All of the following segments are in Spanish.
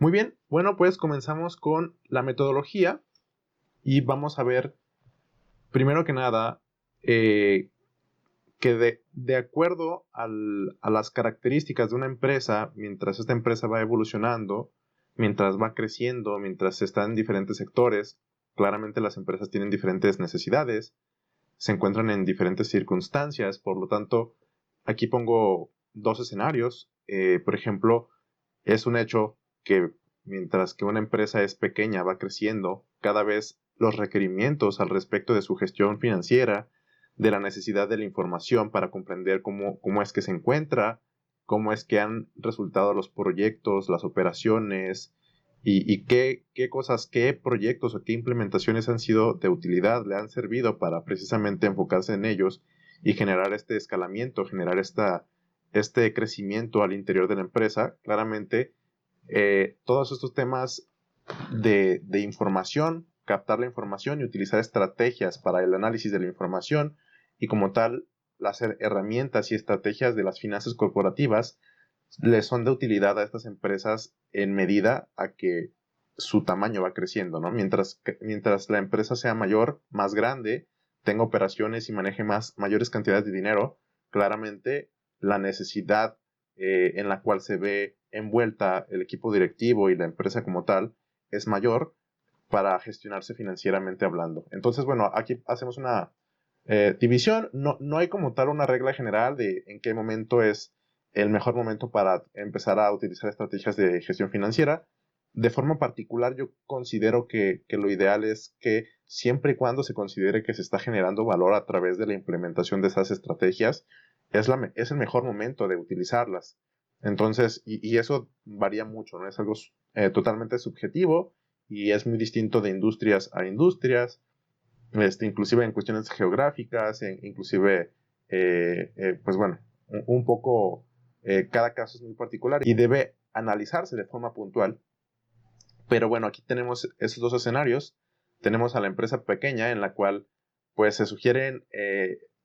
Muy bien, bueno, pues comenzamos con la metodología y vamos a ver, primero que nada, que de acuerdo a las características de una empresa, mientras esta empresa va evolucionando, mientras va creciendo, mientras está en diferentes sectores, claramente las empresas tienen diferentes necesidades, se encuentran en diferentes circunstancias, por lo tanto, aquí pongo dos escenarios. Por ejemplo, es un hecho que mientras que una empresa es pequeña, va creciendo, cada vez los requerimientos al respecto de su gestión financiera, de la necesidad de la información para comprender cómo es que se encuentra, cómo es que han resultado los proyectos, las operaciones y qué cosas, qué proyectos o qué implementaciones han sido de utilidad, le han servido para precisamente enfocarse en ellos y generar este escalamiento, generar este crecimiento al interior de la empresa. Claramente, todos estos temas de información, captar la información y utilizar estrategias para el análisis de la información y como tal las herramientas y estrategias de las finanzas corporativas les son de utilidad a estas empresas en medida a que su tamaño va creciendo, ¿no? Mientras la empresa sea mayor, más grande, tenga operaciones y maneje mayores cantidades de dinero, claramente la necesidad en la cual se ve envuelta el equipo directivo y la empresa como tal es mayor para gestionarse financieramente hablando. Entonces, bueno, aquí hacemos una división. No hay como tal una regla general de en qué momento es el mejor momento para empezar a utilizar estrategias de gestión financiera. De forma particular, yo considero que lo ideal es que siempre y cuando se considere que se está generando valor a través de la implementación de esas estrategias, es el mejor momento de utilizarlas. Entonces, y eso varía mucho, ¿no? Es algo totalmente subjetivo y es muy distinto de industrias a industrias, inclusive en cuestiones geográficas, inclusive, pues bueno, un poco, cada caso es muy particular y debe analizarse de forma puntual. Pero bueno, aquí tenemos esos dos escenarios. Tenemos a la empresa pequeña en la cual pues se sugieren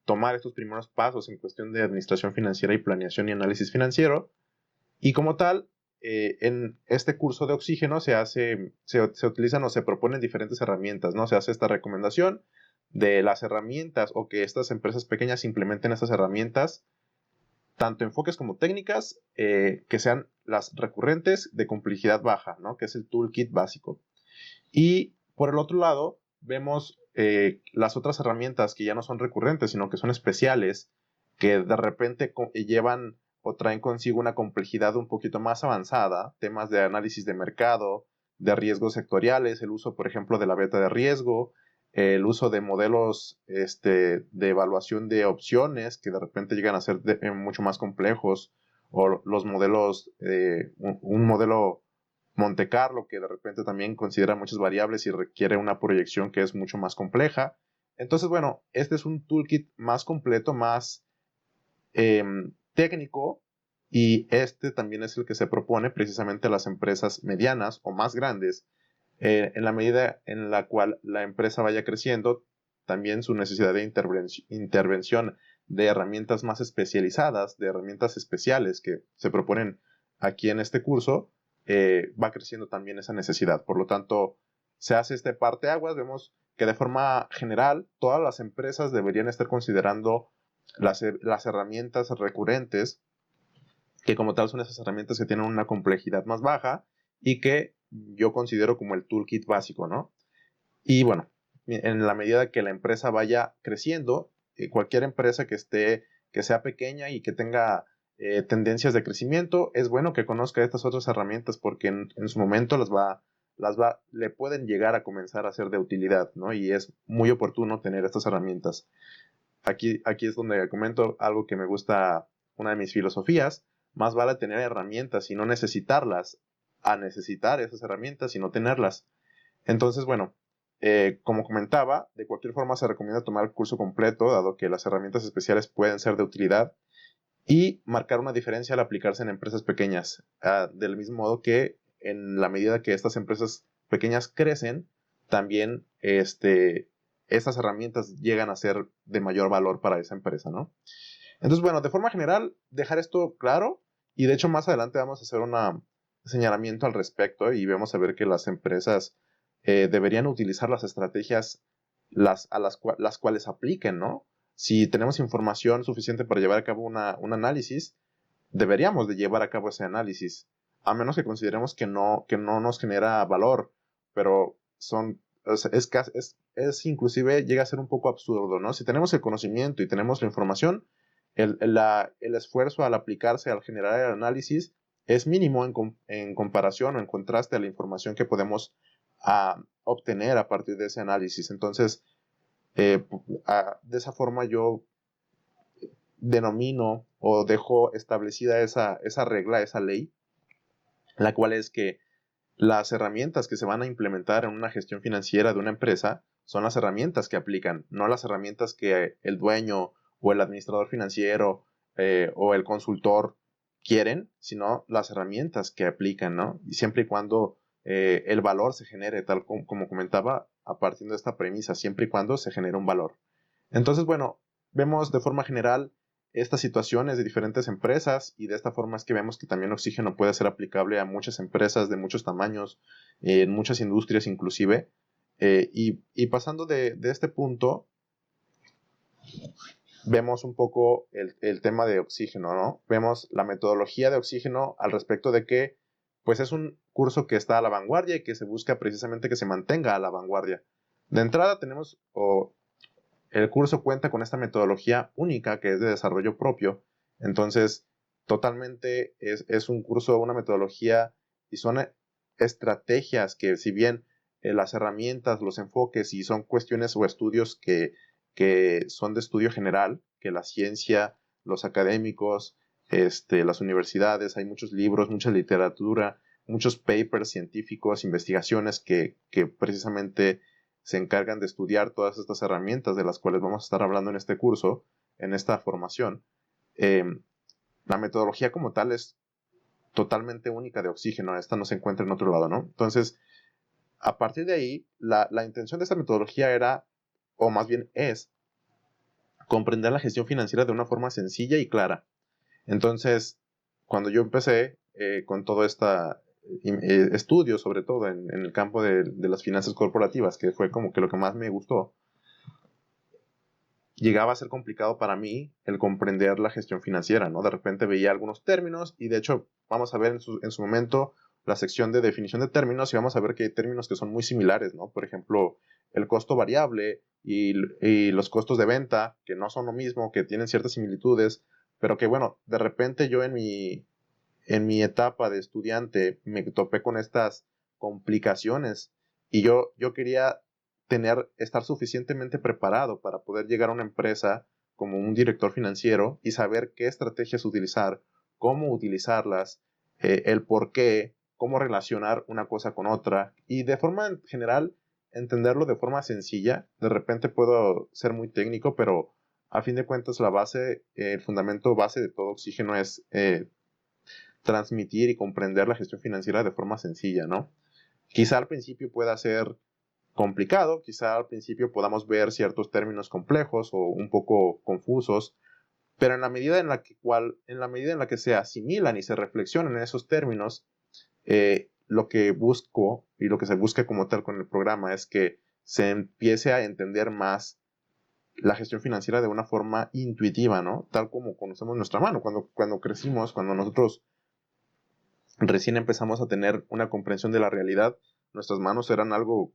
tomar estos primeros pasos en cuestión de administración financiera y planeación y análisis financiero. Y como tal, en este curso de oxígeno se utilizan o se proponen diferentes herramientas, ¿no? Se hace esta recomendación de las herramientas o que estas empresas pequeñas implementen estas herramientas, tanto enfoques como técnicas, que sean las recurrentes de complejidad baja, ¿no? Que es el toolkit básico. Y por el otro lado, vemos las otras herramientas que ya no son recurrentes, sino que son especiales, que de repente llevan o traen consigo una complejidad un poquito más avanzada, temas de análisis de mercado, de riesgos sectoriales, el uso, por ejemplo, de la beta de riesgo, el uso de modelos de evaluación de opciones que de repente llegan a ser mucho más complejos, o los modelos, un modelo Monte Carlo, que de repente también considera muchas variables y requiere una proyección que es mucho más compleja. Entonces, bueno, este es un toolkit más completo, más eh, técnico, y este también es el que se propone precisamente a las empresas medianas o más grandes, en la medida en la cual la empresa vaya creciendo, también su necesidad de intervención de herramientas más especializadas, de herramientas especiales que se proponen aquí en este curso, va creciendo también esa necesidad. Por lo tanto, se hace este parteaguas. Vemos que de forma general todas las empresas deberían estar considerando las herramientas recurrentes, que como tal son esas herramientas que tienen una complejidad más baja y que yo considero como el toolkit básico, ¿no? Y bueno, en la medida que la empresa vaya creciendo, cualquier empresa que sea pequeña y que tenga tendencias de crecimiento, es bueno que conozca estas otras herramientas porque en su momento le pueden llegar a comenzar a ser de utilidad, ¿no? Y es muy oportuno tener estas herramientas. Aquí es donde comento algo que me gusta, una de mis filosofías: más vale tener herramientas y no necesitarlas, a necesitar esas herramientas y no tenerlas. Entonces, bueno, como comentaba, de cualquier forma se recomienda tomar el curso completo, dado que las herramientas especiales pueden ser de utilidad y marcar una diferencia al aplicarse en empresas pequeñas. Del mismo modo que en la medida que estas empresas pequeñas crecen, también estas herramientas llegan a ser de mayor valor para esa empresa, ¿no? Entonces, bueno, de forma general, dejar esto claro, y de hecho más adelante vamos a hacer señalamiento al respecto y vemos a ver que las empresas deberían utilizar las estrategias las cuales apliquen, ¿no? Si tenemos información suficiente para llevar a cabo un análisis, deberíamos de llevar a cabo ese análisis, a menos que consideremos que no nos genera valor, pero o sea, es inclusive llega a ser un poco absurdo, ¿no? Si tenemos el conocimiento y tenemos la información, el esfuerzo al aplicarse, al generar el análisis, es mínimo en comparación o en contraste a la información que podemos obtener a partir de ese análisis. Entonces, de esa forma yo denomino o dejo establecida esa regla, esa ley, la cual es que las herramientas que se van a implementar en una gestión financiera de una empresa son las herramientas que aplican, no las herramientas que el dueño o el administrador financiero o el consultor quieren, sino las herramientas que aplican, ¿no? Y siempre y cuando el valor se genere, tal como comentaba, a partir de esta premisa, siempre y cuando se genere un valor. Entonces, bueno, vemos de forma general estas situaciones de diferentes empresas y de esta forma es que vemos que también oxígeno puede ser aplicable a muchas empresas de muchos tamaños, en muchas industrias inclusive. Y pasando de este punto, vemos un poco el tema de oxígeno, ¿no? Vemos la metodología de oxígeno al respecto de que pues es un curso que está a la vanguardia y que se busca precisamente que se mantenga a la vanguardia. De entrada tenemos, el curso cuenta con esta metodología única que es de desarrollo propio. Entonces, totalmente es un curso, una metodología y son estrategias que si bien las herramientas, los enfoques y son cuestiones o estudios que son de estudio general, que la ciencia, los académicos, las universidades, hay muchos libros, mucha literatura, muchos papers científicos, investigaciones que precisamente se encargan de estudiar todas estas herramientas de las cuales vamos a estar hablando en este curso, en esta formación. Eh, la metodología como tal es totalmente única de oxígeno, esta no se encuentra en otro lado, ¿no? Entonces, a partir de ahí, la intención de esta metodología era, o más bien es, comprender la gestión financiera de una forma sencilla y clara. Entonces, cuando yo empecé con todo este estudio, sobre todo en el campo de las finanzas corporativas, que fue como que lo que más me gustó, llegaba a ser complicado para mí el comprender la gestión financiera, ¿no? De repente veía algunos términos y de hecho vamos a ver en su momento la sección de definición de términos y vamos a ver que hay términos que son muy similares, ¿no? Por ejemplo, el costo variable y los costos de venta, que no son lo mismo, que tienen ciertas similitudes, pero que bueno, de repente yo en mi etapa de estudiante me topé con estas complicaciones y yo quería estar suficientemente preparado para poder llegar a una empresa como un director financiero y saber qué estrategias utilizar, cómo utilizarlas, el por qué, cómo relacionar una cosa con otra y de forma general entenderlo de forma sencilla. De repente puedo ser muy técnico, pero a fin de cuentas la base, el fundamento base de todo oxígeno es transmitir y comprender la gestión financiera de forma sencilla, ¿no? Quizá al principio pueda ser complicado, quizá al principio podamos ver ciertos términos complejos o un poco confusos, pero en la medida en la que se asimilan y se reflexionan en esos términos, lo que busco y lo que se busca como tal con el programa es que se empiece a entender más la gestión financiera de una forma intuitiva, ¿no? Tal como conocemos nuestra mano. Cuando crecimos, cuando nosotros recién empezamos a tener una comprensión de la realidad, nuestras manos eran algo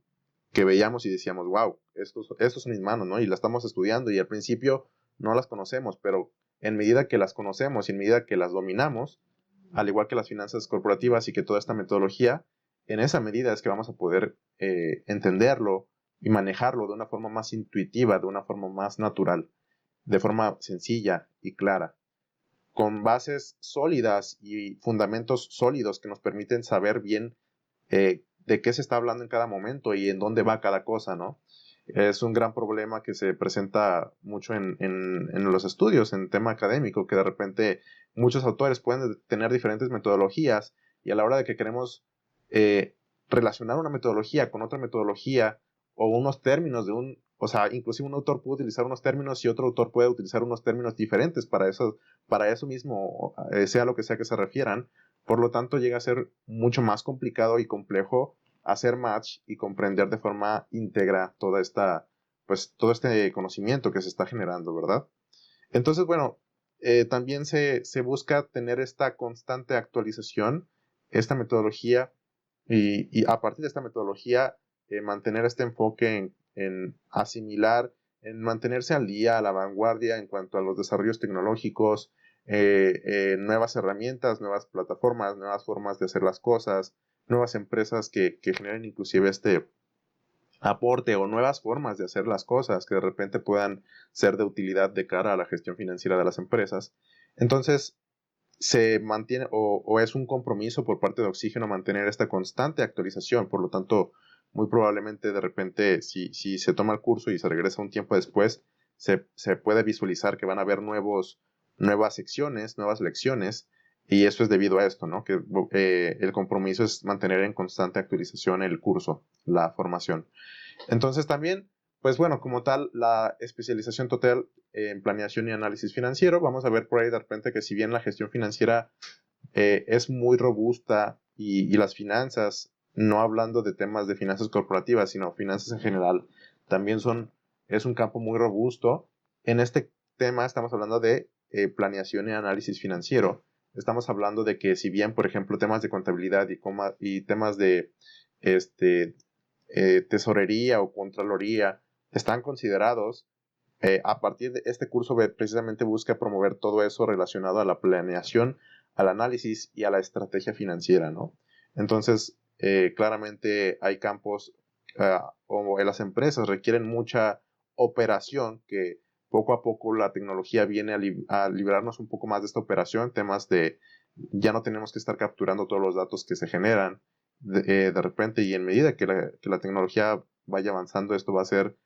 que veíamos y decíamos, wow, estos son mis manos, ¿no? Y las estamos estudiando y al principio no las conocemos, pero en medida que las conocemos y en medida que las dominamos, al igual que las finanzas corporativas y que toda esta metodología, en esa medida es que vamos a poder entenderlo y manejarlo de una forma más intuitiva, de una forma más natural, de forma sencilla y clara con bases sólidas y fundamentos sólidos que nos permiten saber bien de qué se está hablando en cada momento y en dónde va cada cosa, ¿no? Es un gran problema que se presenta mucho en los estudios, en tema académico, que de repente muchos autores pueden tener diferentes metodologías y a la hora de que queremos relacionar una metodología con otra metodología o unos términos o sea, inclusive un autor puede utilizar unos términos y otro autor puede utilizar unos términos diferentes para eso mismo, sea lo que sea que se refieran, Por lo tanto, llega a ser mucho más complicado y complejo hacer match y comprender de forma íntegra pues, todo este conocimiento que se está generando, ¿verdad? Entonces, bueno, también se busca tener esta constante actualización, esta metodología, y a partir de esta metodología, mantener este enfoque en asimilar, en mantenerse al día, a la vanguardia en cuanto a los desarrollos tecnológicos, nuevas herramientas, nuevas plataformas, nuevas formas de hacer las cosas, nuevas empresas que generen inclusive este aporte o nuevas formas de hacer las cosas que de repente puedan ser de utilidad de cara a la gestión financiera de las empresas. Entonces, se mantiene o es un compromiso por parte de Oxígeno mantener esta constante actualización. Por lo tanto, muy probablemente de repente, si se toma el curso y se regresa un tiempo después, se puede visualizar que van a haber nuevas secciones, nuevas lecciones, y eso es debido a esto, ¿no? Que el compromiso es mantener en constante actualización el curso, la formación. Entonces también, pues bueno, como tal, la especialización total en planeación y análisis financiero, vamos a ver por ahí de repente que si bien la gestión financiera es muy robusta y las finanzas, no hablando de temas de finanzas corporativas, sino finanzas en general, también es un campo muy robusto. En este tema estamos hablando de planeación y análisis financiero. Estamos hablando de que si bien, por ejemplo, temas de contabilidad y temas de este, tesorería o contraloría están considerados, a partir de este curso precisamente busca promover todo eso relacionado a la planeación, al análisis y a la estrategia financiera, ¿no? Entonces, claramente hay campos o las empresas requieren mucha operación que poco a poco la tecnología viene a librarnos un poco más de esta operación, temas de ya no tenemos que estar capturando todos los datos que se generan de repente y en medida que la tecnología vaya avanzando, esto va a ser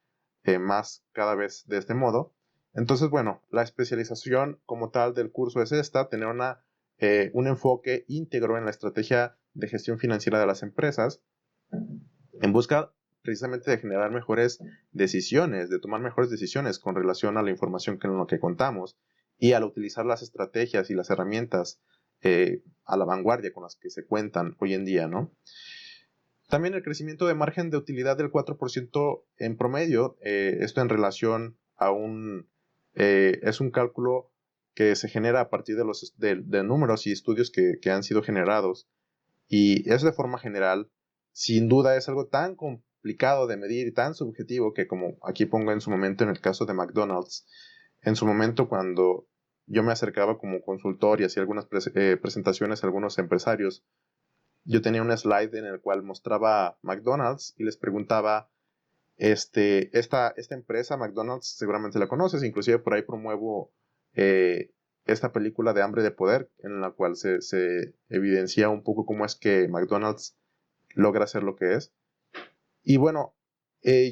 más cada vez de este modo. Entonces, bueno, la especialización como tal del curso es esta, tener un enfoque íntegro en la estrategia de gestión financiera de las empresas, en busca precisamente de generar mejores decisiones, de tomar mejores decisiones con relación a la información con la que contamos y al utilizar las estrategias y las herramientas a la vanguardia con las que se cuentan hoy en día, ¿no? También el crecimiento de margen de utilidad del 4% en promedio, esto en relación a es un cálculo que se genera a partir de números y estudios que han sido generados. Y es de forma general, sin duda es algo tan complicado de medir y tan subjetivo que como aquí pongo en su momento en el caso de McDonald's, en su momento cuando yo me acercaba como consultor y hacía algunas presentaciones a algunos empresarios, yo tenía un slide en el cual mostraba McDonald's y les preguntaba, esta empresa, McDonald's, seguramente la conoces, inclusive por ahí promuevo esta película de Hambre de Poder, en la cual se evidencia un poco cómo es que McDonald's logra ser lo que es. Y bueno,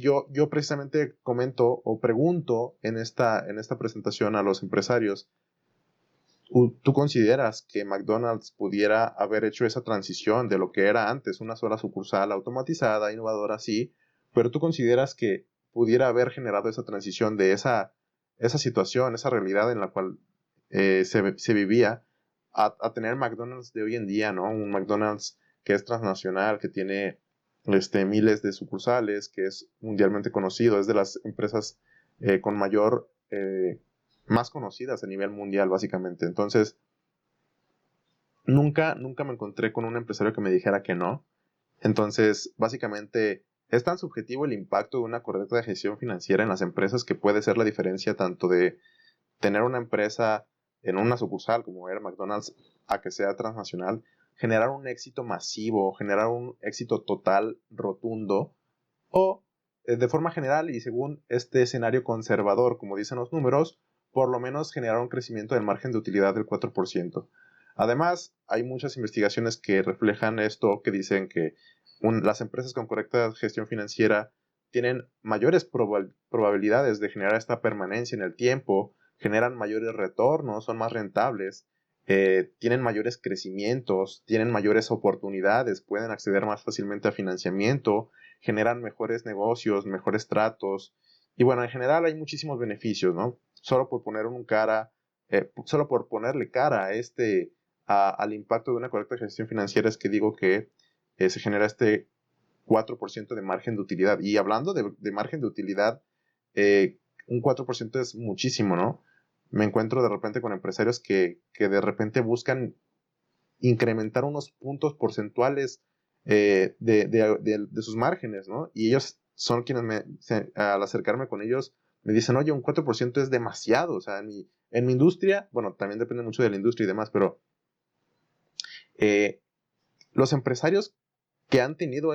yo precisamente comento o pregunto en esta presentación a los empresarios, ¿tú consideras que McDonald's pudiera haber hecho esa transición de lo que era antes una sola sucursal automatizada, innovadora, sí, pero tú consideras que pudiera haber generado esa transición de esa situación, esa realidad en la cual se vivía, a tener McDonald's de hoy en día, ¿no? Un McDonald's que es transnacional, que tiene miles de sucursales, que es mundialmente conocido, es de las empresas con mayor más conocidas a nivel mundial, básicamente. Entonces, nunca me encontré con un empresario que me dijera que no. Entonces, básicamente, es tan subjetivo el impacto de una correcta gestión financiera en las empresas que puede ser la diferencia tanto de tener una empresa en una sucursal como era McDonald's a que sea transnacional, generar un éxito masivo, generar un éxito total, rotundo, o de forma general y según este escenario conservador, como dicen los números, por lo menos generar un crecimiento del margen de utilidad del 4%. Además, hay muchas investigaciones que reflejan esto, que dicen que las empresas con correcta gestión financiera tienen mayores probabilidades de generar esta permanencia en el tiempo, generan mayores retornos, son más rentables, tienen mayores crecimientos, tienen mayores oportunidades, pueden acceder más fácilmente a financiamiento, generan mejores negocios, mejores tratos. Y bueno, en general hay muchísimos beneficios, ¿no? Solo por ponerle cara a al impacto de una correcta gestión financiera es que digo que se genera este 4% de margen de utilidad. Y hablando de margen de utilidad, un 4% es muchísimo, ¿no? Me encuentro de repente con empresarios que de repente buscan incrementar unos puntos porcentuales de sus márgenes, ¿no? Y ellos son quienes al acercarme con ellos me dicen, oye, un 4% es demasiado, o sea, en mi industria, bueno, también depende mucho de la industria y demás, pero eh, los empresarios que han tenido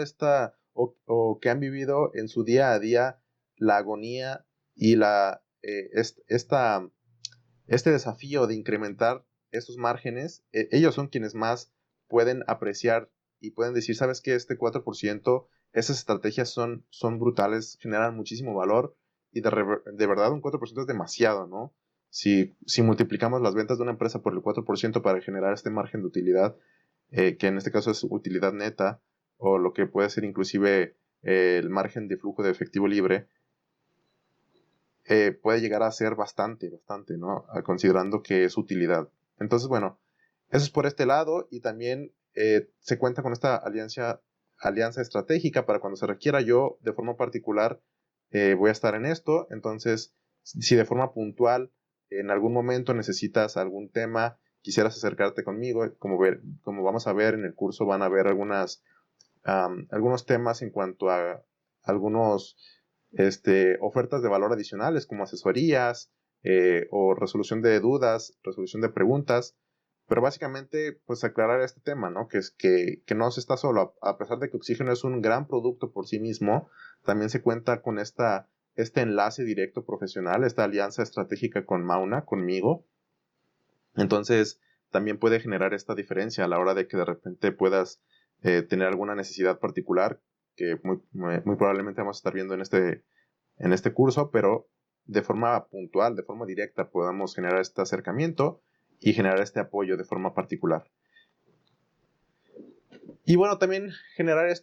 o que han vivido en su día a día la agonía y este desafío de incrementar esos márgenes, ellos son quienes más pueden apreciar y pueden decir, sabes que este 4%, esas estrategias son brutales, generan muchísimo valor y de verdad un 4% es demasiado, ¿no? Si multiplicamos las ventas de una empresa por el 4% para generar este margen de utilidad, que en este caso es utilidad neta, o lo que puede ser inclusive el margen de flujo de efectivo libre, puede llegar a ser bastante, bastante, ¿no? Considerando que es utilidad. Entonces, bueno, eso es por este lado y también se cuenta con esta alianza estratégica para cuando se requiera. Yo, de forma particular, voy a estar en esto. Entonces, si de forma puntual en algún momento necesitas algún tema, quisieras acercarte conmigo, como vamos a ver en el curso, van a haber algunos temas en cuanto a algunos ofertas de valor adicionales como asesorías o resolución de dudas, resolución de preguntas, pero básicamente pues aclarar este tema, ¿no? Que no se está solo, a pesar de que Oxígeno es un gran producto por sí mismo, también se cuenta con este enlace directo profesional, esta alianza estratégica con Mauna, conmigo, entonces también puede generar esta diferencia a la hora de que de repente puedas tener alguna necesidad particular que muy probablemente vamos a estar viendo en este curso, pero de forma puntual, de forma directa, podamos generar este acercamiento y generar este apoyo de forma particular. Y bueno, también generar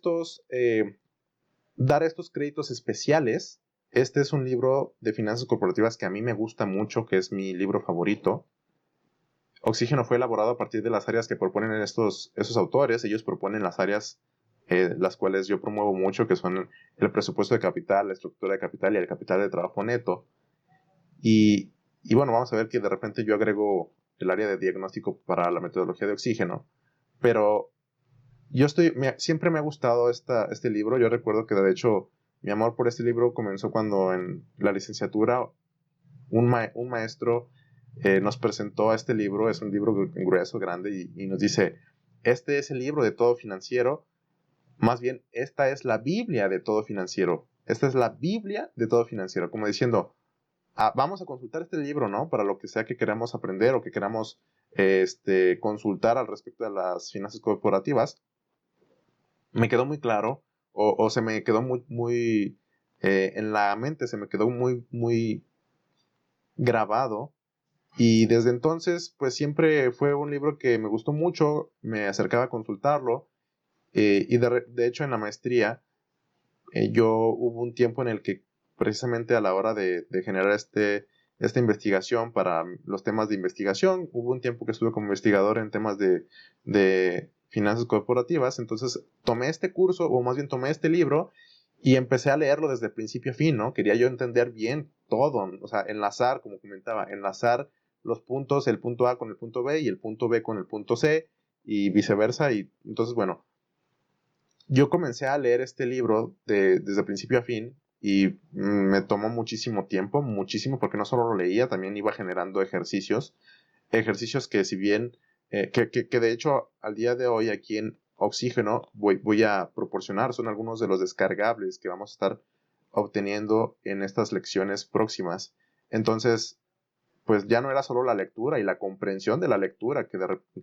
dar estos créditos especiales. Este es un libro de finanzas corporativas que a mí me gusta mucho, que es mi libro favorito. Oxígeno fue elaborado a partir de las áreas que proponen esos autores. Ellos proponen las áreas las cuales yo promuevo mucho, que son el presupuesto de capital, la estructura de capital y el capital de trabajo neto. Y bueno, vamos a ver que de repente yo agrego el área de diagnóstico para la metodología de Oxígeno, pero siempre me ha gustado este libro. Yo recuerdo que de hecho mi amor por este libro comenzó cuando en la licenciatura un maestro nos presentó este libro. Es un libro grueso, grande, y nos dice, este es el libro de todo financiero, más bien esta es la Biblia de todo financiero, esta es la Biblia de todo financiero, como diciendo, vamos a consultar este libro, ¿no? Para lo que sea que queramos aprender o que queramos consultar al respecto de las finanzas corporativas. Me quedó muy claro, o se me quedó muy en la mente, se me quedó muy, muy grabado. Y desde entonces, pues siempre fue un libro que me gustó mucho, me acercaba a consultarlo. Y de hecho en la maestría, yo hubo un tiempo en el que precisamente a la hora de generar esta investigación para los temas de investigación, hubo un tiempo que estuve como investigador en temas de finanzas corporativas. Entonces tomé este curso, o más bien tomé este libro, y empecé a leerlo desde principio a fin, ¿no? Quería yo entender bien todo, o sea, enlazar, como comentaba, enlazar los puntos, el punto A con el punto B y el punto B con el punto C y viceversa. Y entonces, bueno, yo comencé a leer este libro desde principio a fin y me tomó muchísimo tiempo, muchísimo, porque no solo lo leía, también iba generando ejercicios que si bien, que de hecho al día de hoy aquí en Oxígeno voy a proporcionar, son algunos de los descargables que vamos a estar obteniendo en estas lecciones próximas. Entonces, pues ya no era solo la lectura y la comprensión de la lectura, que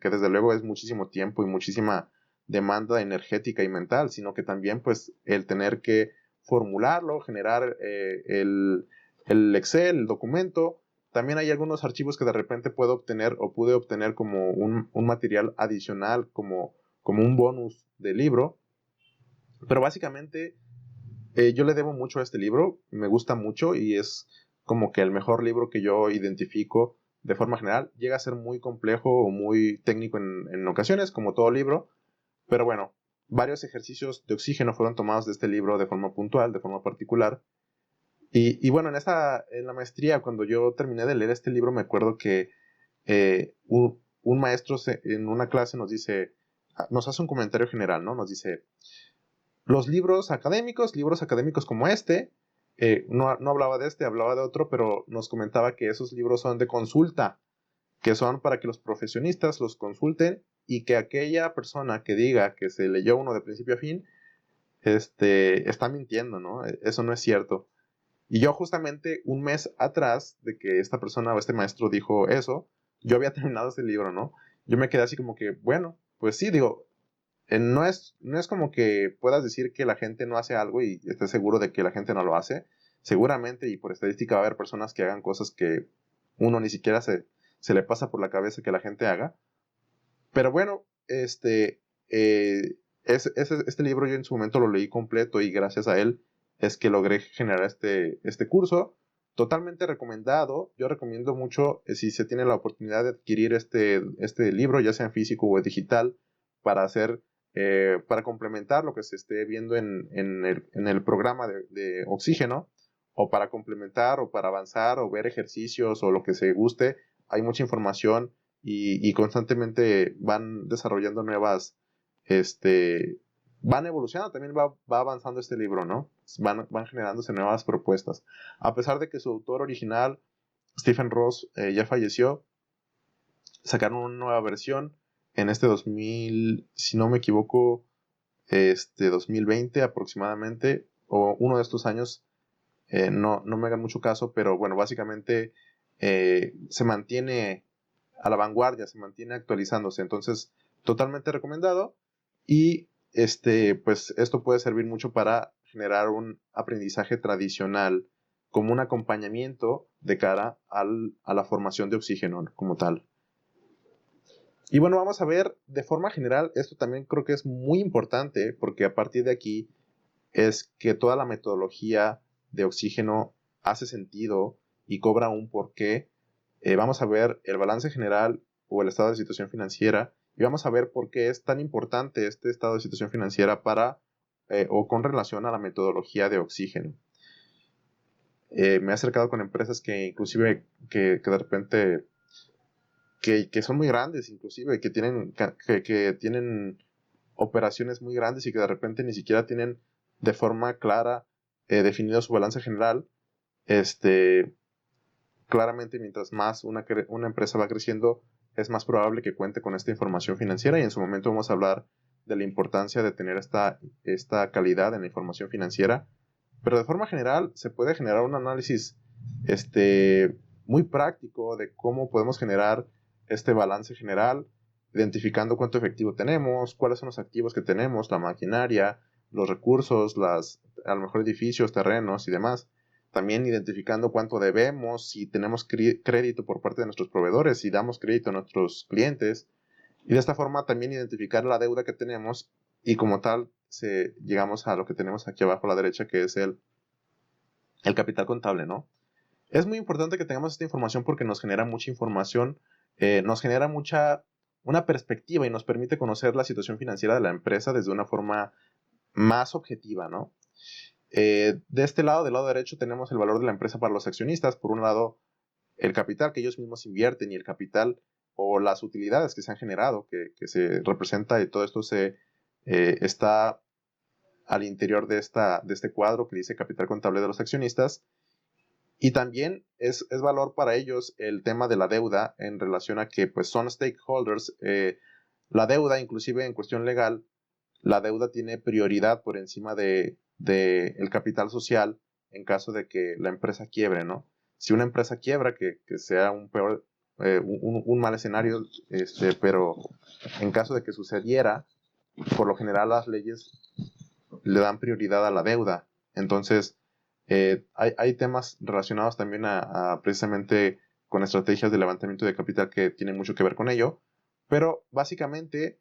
desde luego es muchísimo tiempo y muchísima demanda energética y mental, sino que también pues el tener que formularlo, generar el Excel, el documento. También hay algunos archivos que de repente puedo obtener o pude obtener como un material adicional, como un bonus de libro. Pero básicamente yo le debo mucho a este libro, me gusta mucho y es como que el mejor libro que yo identifico de forma general. Llega a ser muy complejo o muy técnico en ocasiones, como todo libro, pero bueno, varios ejercicios de oxígeno fueron tomados de este libro de forma puntual, de forma particular. Y bueno, en la maestría, cuando yo terminé de leer este libro, me acuerdo que un maestro en una clase nos hace un comentario general, ¿no? Nos dice, los libros académicos como no hablaba de este, hablaba de otro, pero nos comentaba que esos libros son de consulta, que son para que los profesionistas los consulten y que aquella persona que diga que se leyó uno de principio a fin, está mintiendo, ¿no? Eso no es cierto. Y yo justamente un mes atrás de que esta persona o este maestro dijo eso, yo había terminado ese libro, ¿no? Yo me quedé así como que, bueno, pues sí, digo, no es como que puedas decir que la gente no hace algo y estés seguro de que la gente no lo hace. Seguramente y por estadística va a haber personas que hagan cosas que uno ni siquiera se le pasa por la cabeza que la gente haga. Pero bueno, este libro yo en su momento lo leí completo y gracias a él es que logré generar este curso. Totalmente recomendado. Yo recomiendo mucho si se tiene la oportunidad de adquirir este libro, ya sea en físico o en digital, para para complementar lo que se esté viendo en el programa de oxígeno, o para complementar, o para avanzar, o ver ejercicios, o lo que se guste. Hay mucha información y constantemente van desarrollando van evolucionando, también va avanzando este libro, ¿no? Van generándose nuevas propuestas. A pesar de que su autor original, Stephen Ross, ya falleció, sacaron una nueva versión en 2000, si no me equivoco, 2020 aproximadamente, o uno de estos años, no me hagan mucho caso, pero bueno, básicamente se mantiene a la vanguardia, se mantiene actualizándose, entonces totalmente recomendado y pues esto puede servir mucho para generar un aprendizaje tradicional como un acompañamiento de cara a la formación de oxígeno como tal. Y bueno, vamos a ver de forma general, esto también creo que es muy importante porque a partir de aquí es que toda la metodología de oxígeno hace sentido y cobra un porqué. Vamos a ver el balance general o el estado de situación financiera y vamos a ver por qué es tan importante este estado de situación financiera o con relación a la metodología de oxígeno. Me he acercado con empresas que inclusive que de repente que son muy grandes, inclusive que tienen operaciones muy grandes y que de repente ni siquiera tienen de forma clara definido su balance general. Claramente, mientras más una empresa va creciendo, es más probable que cuente con esta información financiera y en su momento vamos a hablar de la importancia de tener esta calidad en la información financiera. Pero de forma general se puede generar un análisis muy práctico de cómo podemos generar este balance general, identificando cuánto efectivo tenemos, cuáles son los activos que tenemos, la maquinaria, los recursos, a lo mejor edificios, terrenos y demás. También identificando cuánto debemos, si tenemos crédito por parte de nuestros proveedores, si damos crédito a nuestros clientes. Y de esta forma también identificar la deuda que tenemos y como tal llegamos a lo que tenemos aquí abajo a la derecha, que es el capital contable, ¿no? Es muy importante que tengamos esta información porque nos genera mucha información, nos genera una perspectiva y nos permite conocer la situación financiera de la empresa desde una forma más objetiva, ¿no? De este lado, del lado derecho, tenemos el valor de la empresa para los accionistas. Por un lado, el capital que ellos mismos invierten y el capital o las utilidades que se han generado, que se representa y todo esto está al interior de este cuadro que dice capital contable de los accionistas. Y también es valor para ellos el tema de la deuda en relación a que pues son stakeholders. La deuda, inclusive en cuestión legal, la deuda tiene prioridad por encima de el capital social en caso de que la empresa quiebre, ¿no? Si una empresa quiebra, que sea un mal escenario, pero en caso de que sucediera, por lo general las leyes le dan prioridad a la deuda. Entonces, hay temas relacionados también precisamente con estrategias de levantamiento de capital que tienen mucho que ver con ello, pero básicamente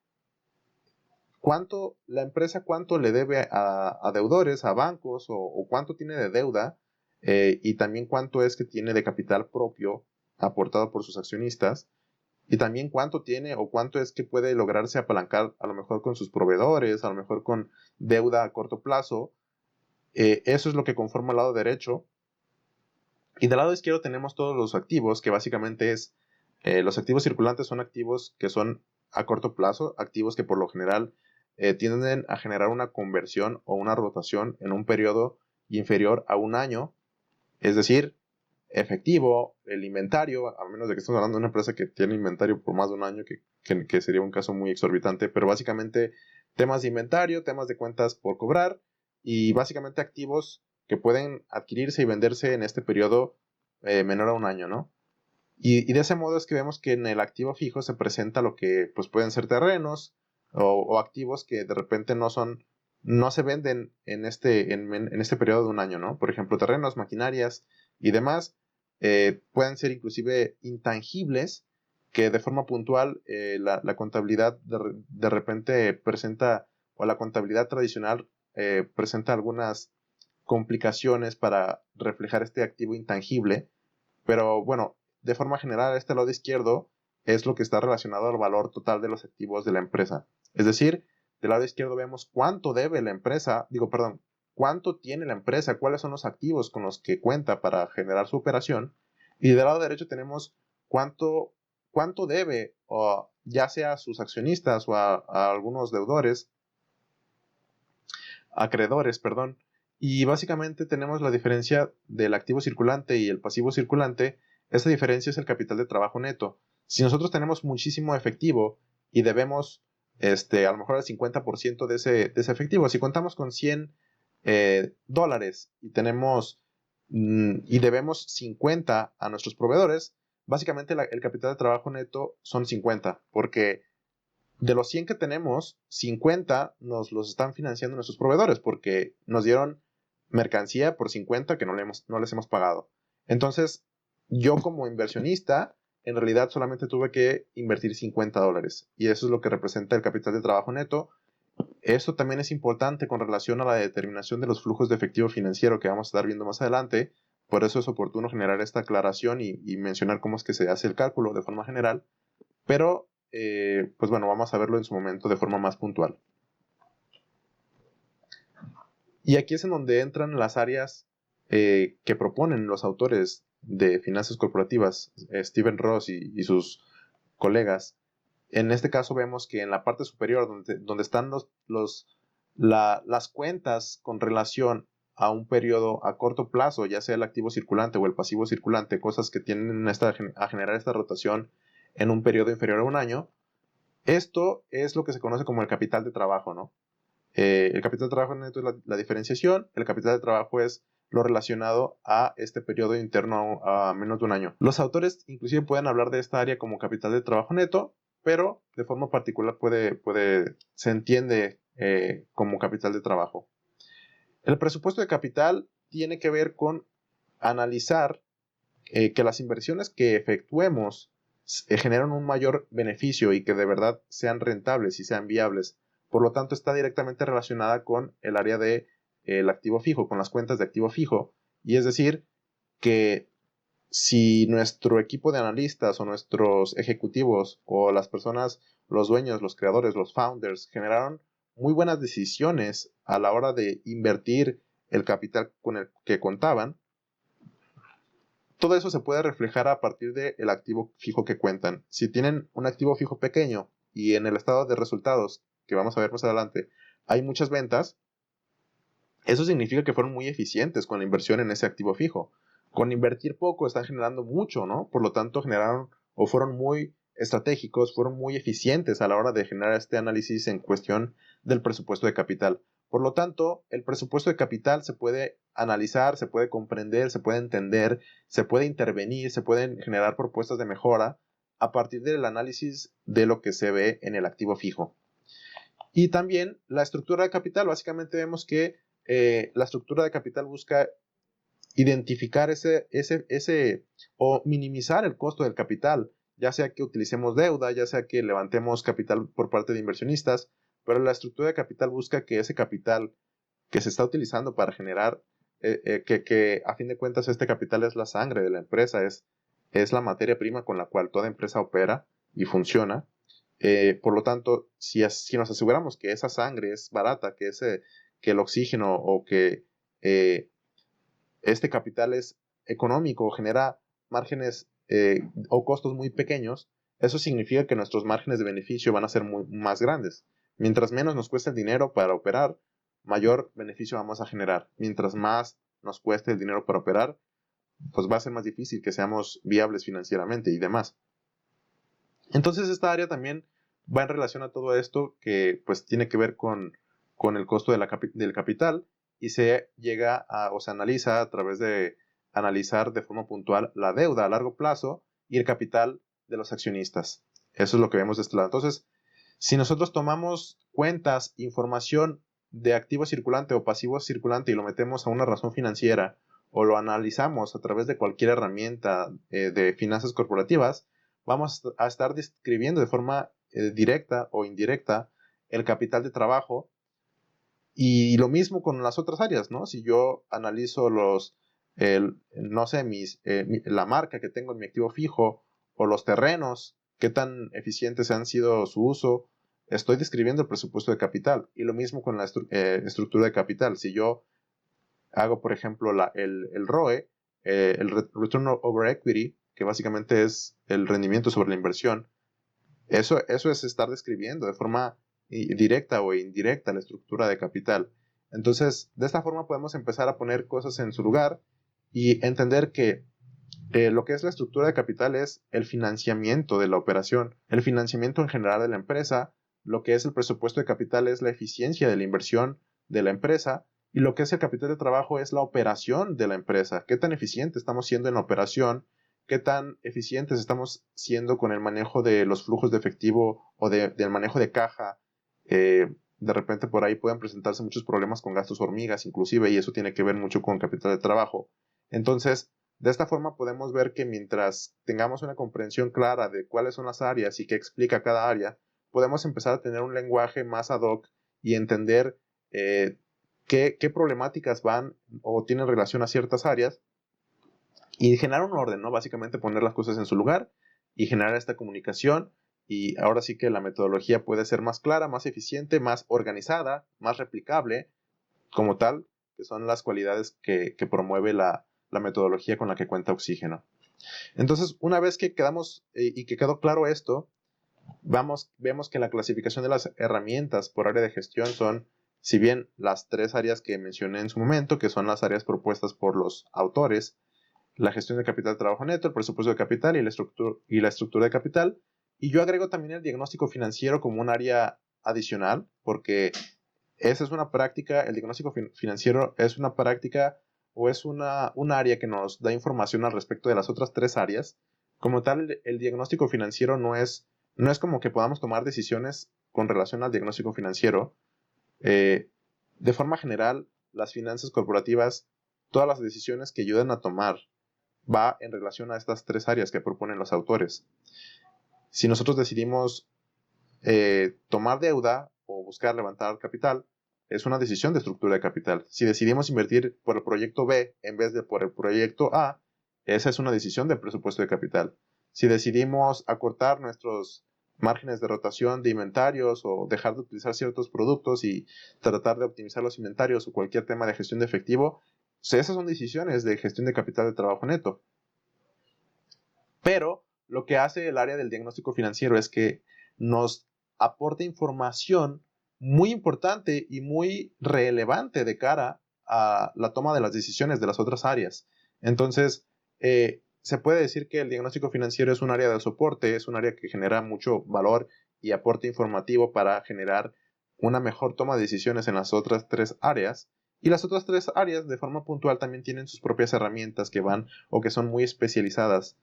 la empresa cuánto le debe a deudores, a bancos, o cuánto tiene de deuda, y también cuánto es que tiene de capital propio aportado por sus accionistas, y también cuánto tiene o cuánto es que puede lograrse apalancar a lo mejor con sus proveedores, a lo mejor con deuda a corto plazo. Eso es lo que conforma el lado derecho. Y del lado izquierdo tenemos todos los activos, que básicamente es, los activos circulantes son activos que son a corto plazo, activos que por lo general tienden a generar una conversión o una rotación en un periodo inferior a un año, es decir, efectivo, el inventario, a menos de que estemos hablando de una empresa que tiene inventario por más de un año, que sería un caso muy exorbitante, pero básicamente temas de inventario, temas de cuentas por cobrar y básicamente activos que pueden adquirirse y venderse en este periodo menor a un año, ¿no? Y de ese modo es que vemos que en el activo fijo se presenta lo que pues pueden ser terrenos o activos que de repente no se venden en este periodo de un año, ¿no? Por ejemplo, terrenos, maquinarias y demás pueden ser inclusive intangibles que de forma puntual la contabilidad de repente presenta, o la contabilidad tradicional presenta algunas complicaciones para reflejar este activo intangible, pero bueno, de forma general, este lado izquierdo es lo que está relacionado al valor total de los activos de la empresa. Es decir, del lado izquierdo vemos cuánto debe la empresa, cuánto tiene la empresa, cuáles son los activos con los que cuenta para generar su operación. Y del lado derecho tenemos cuánto debe, o ya sea a sus accionistas o a algunos deudores, acreedores, perdón. Y básicamente tenemos la diferencia del activo circulante y el pasivo circulante. Esta diferencia es el capital de trabajo neto. Si nosotros tenemos muchísimo efectivo y debemos a lo mejor el 50% de ese efectivo, si contamos con 100 dólares y y debemos 50 a nuestros proveedores, básicamente el capital de trabajo neto son 50, porque de los 100 que tenemos, 50 nos los están financiando nuestros proveedores porque nos dieron mercancía por 50 que no les hemos pagado. Entonces, yo como inversionista, en realidad solamente tuve que invertir 50 dólares. Y eso es lo que representa el capital de trabajo neto. Esto también es importante con relación a la determinación de los flujos de efectivo financiero que vamos a estar viendo más adelante. Por eso es oportuno generar esta aclaración y mencionar cómo es que se hace el cálculo de forma general. Pero, pues bueno, vamos a verlo en su momento de forma más puntual. Y aquí es en donde entran las áreas que proponen los autores de finanzas corporativas, Steven Ross y sus colegas. En este caso vemos que en la parte superior, donde están las cuentas con relación a un periodo a corto plazo, ya sea el activo circulante o el pasivo circulante, cosas que tienden a generar esta rotación en un periodo inferior a un año, esto es lo que se conoce como el capital de trabajo, ¿no? El capital de trabajo neto es la diferenciación, el capital de trabajo es lo relacionado a este periodo interno a menos de un año. Los autores inclusive pueden hablar de esta área como capital de trabajo neto, pero de forma particular se entiende como capital de trabajo. El presupuesto de capital tiene que ver con analizar que las inversiones que efectuemos generan un mayor beneficio y que de verdad sean rentables y sean viables. Por lo tanto, está directamente relacionada con el área de el activo fijo, con las cuentas de activo fijo. Y es decir, que si nuestro equipo de analistas o nuestros ejecutivos o las personas, los dueños, los creadores, los founders, generaron muy buenas decisiones a la hora de invertir el capital con el que contaban, todo eso se puede reflejar a partir del activo fijo que cuentan. Si tienen un activo fijo pequeño y en el estado de resultados, que vamos a ver más adelante, hay muchas ventas, eso significa que fueron muy eficientes con la inversión en ese activo fijo. Con invertir poco están generando mucho, ¿no? Por lo tanto, generaron o fueron muy estratégicos, fueron muy eficientes a la hora de generar este análisis en cuestión del presupuesto de capital. Por lo tanto, el presupuesto de capital se puede analizar, se puede comprender, se puede entender, se puede intervenir, se pueden generar propuestas de mejora a partir del análisis de lo que se ve en el activo fijo. Y también la estructura de capital, básicamente vemos que la estructura de capital busca identificar o minimizar el costo del capital, ya sea que utilicemos deuda, ya sea que levantemos capital por parte de inversionistas, pero la estructura de capital busca que ese capital que se está utilizando para generar, que a fin de cuentas este capital es la sangre de la empresa, es es la materia prima con la cual toda empresa opera y funciona. Por lo tanto, si nos aseguramos que esa sangre es barata, que el oxígeno o que eh, este capital es económico, genera márgenes o costos muy pequeños, eso significa que nuestros márgenes de beneficio van a ser más grandes. Mientras menos nos cuesta el dinero para operar, mayor beneficio vamos a generar. Mientras más nos cueste el dinero para operar, pues va a ser más difícil que seamos viables financieramente y demás. Entonces esta área también va en relación a todo esto que pues tiene que ver con el costo del capital y se llega o se analiza a través de analizar de forma puntual la deuda a largo plazo y el capital de los accionistas. Eso es lo que vemos de este lado. Entonces, si nosotros tomamos cuentas, información de activo circulante o pasivo circulante y lo metemos a una razón financiera o lo analizamos a través de cualquier herramienta de finanzas corporativas, vamos a estar describiendo de forma directa o indirecta el capital de trabajo y lo mismo con las otras áreas, ¿no? Si yo analizo no sé, la marca que tengo en mi activo fijo o los terrenos, qué tan eficientes han sido su uso, estoy describiendo el presupuesto de capital. Y lo mismo con la estructura de capital. Si yo hago, por ejemplo, el ROE, el Return Over Equity, que básicamente es el rendimiento sobre la inversión, eso es estar describiendo de forma directa o indirecta la estructura de capital. Entonces, de esta forma podemos empezar a poner cosas en su lugar y entender que lo que es la estructura de capital es el financiamiento de la operación, el financiamiento en general de la empresa, lo que es el presupuesto de capital es la eficiencia de la inversión de la empresa y lo que es el capital de trabajo es la operación de la empresa, qué tan eficiente estamos siendo en la operación, qué tan eficientes estamos siendo con el manejo de los flujos de efectivo o del manejo de caja. De repente por ahí pueden presentarse muchos problemas con gastos hormigas inclusive y eso tiene que ver mucho con capital de trabajo. Entonces, de esta forma podemos ver que mientras tengamos una comprensión clara de cuáles son las áreas y qué explica cada área, podemos empezar a tener un lenguaje más ad hoc y entender qué problemáticas van o tienen relación a ciertas áreas y generar un orden, ¿no? Básicamente poner las cosas en su lugar y generar esta comunicación y ahora sí que la metodología puede ser más clara, más eficiente, más organizada, más replicable como tal, que son las cualidades que promueve la metodología con la que cuenta Oxígeno. Entonces, una vez que quedamos y que quedó claro esto, vemos que la clasificación de las herramientas por área de gestión son, si bien las tres áreas que mencioné en su momento, que son las áreas propuestas por los autores, la gestión de capital de trabajo neto, el presupuesto de capital y la estructura de capital. Y yo agrego también el diagnóstico financiero como un área adicional, porque esa es una práctica, el diagnóstico financiero es una práctica o es un área que nos da información al respecto de las otras tres áreas. Como tal, el diagnóstico financiero no es como que podamos tomar decisiones con relación al diagnóstico financiero. Eh, de forma general, las finanzas corporativas, todas las decisiones que ayudan a tomar va en relación a estas tres áreas que proponen los autores. Si nosotros decidimos tomar deuda o buscar levantar capital, es una decisión de estructura de capital. Si decidimos invertir por el proyecto B en vez de por el proyecto A, esa es una decisión del presupuesto de capital. Si decidimos acortar nuestros márgenes de rotación de inventarios o dejar de utilizar ciertos productos y tratar de optimizar los inventarios o cualquier tema de gestión de efectivo, esas son decisiones de gestión de capital de trabajo neto. Pero lo que hace el área del diagnóstico financiero es que nos aporta información muy importante y muy relevante de cara a la toma de las decisiones de las otras áreas. Entonces, se puede decir que el diagnóstico financiero es un área de soporte, es un área que genera mucho valor y aporte informativo para generar una mejor toma de decisiones en las otras tres áreas. Y las otras tres áreas, de forma puntual, también tienen sus propias herramientas que van o que son muy especializadas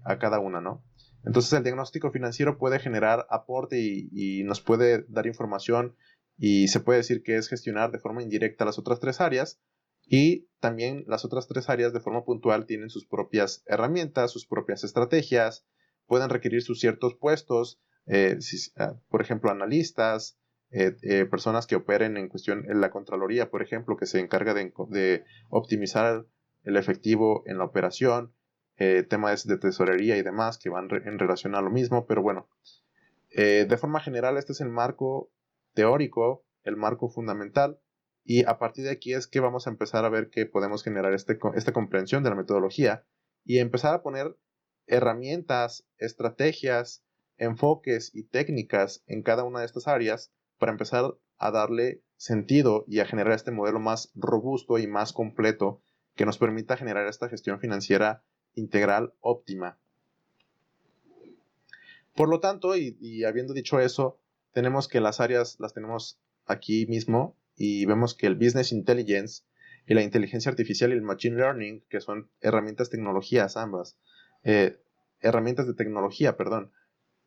a cada una, ¿no? Entonces el diagnóstico financiero puede generar aporte y nos puede dar información y se puede decir que es gestionar de forma indirecta las otras tres áreas y también las otras tres áreas de forma puntual tienen sus propias herramientas, sus propias estrategias, pueden requerir sus ciertos puestos, por ejemplo, analistas, personas que operen en cuestión en la Contraloría, por ejemplo, que se encarga de optimizar el efectivo en la operación, temas de tesorería y demás que van en relación a lo mismo, pero bueno, de forma general este es el marco teórico, el marco fundamental, y a partir de aquí es que vamos a empezar a ver que podemos generar esta comprensión de la metodología y empezar a poner herramientas, estrategias, enfoques y técnicas en cada una de estas áreas para empezar a darle sentido y a generar este modelo más robusto y más completo que nos permita generar esta gestión financiera integral óptima. Por lo tanto, y habiendo dicho eso, tenemos que las áreas las tenemos aquí mismo y vemos que el Business Intelligence y la inteligencia artificial y el Machine Learning, que son herramientas tecnologías ambas, herramientas de tecnología, perdón.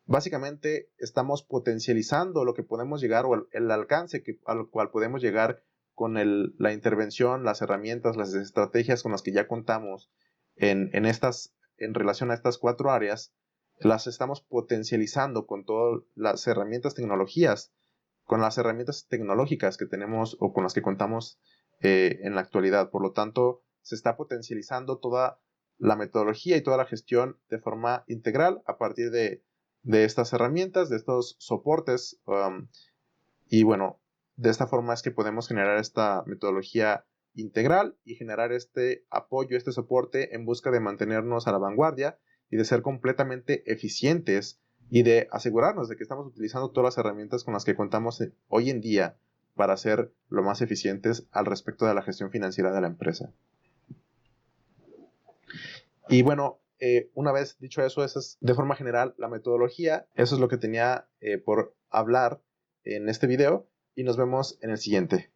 Básicamente estamos potencializando lo que podemos llegar o el alcance al cual podemos llegar con la intervención, las herramientas, las estrategias con las que ya contamos en relación a estas 4 áreas, las estamos potencializando con todas las herramientas con las herramientas tecnológicas que tenemos o con las que contamos en la actualidad. Por lo tanto, se está potencializando toda la metodología y toda la gestión de forma integral a partir de estas herramientas, de estos soportes. Y bueno, de esta forma es que podemos generar esta metodología integral y generar este apoyo, este soporte en busca de mantenernos a la vanguardia y de ser completamente eficientes y de asegurarnos de que estamos utilizando todas las herramientas con las que contamos hoy en día para ser lo más eficientes al respecto de la gestión financiera de la empresa. Y bueno, una vez dicho eso, esa es de forma general la metodología. Eso es lo que tenía por hablar en este video y nos vemos en el siguiente.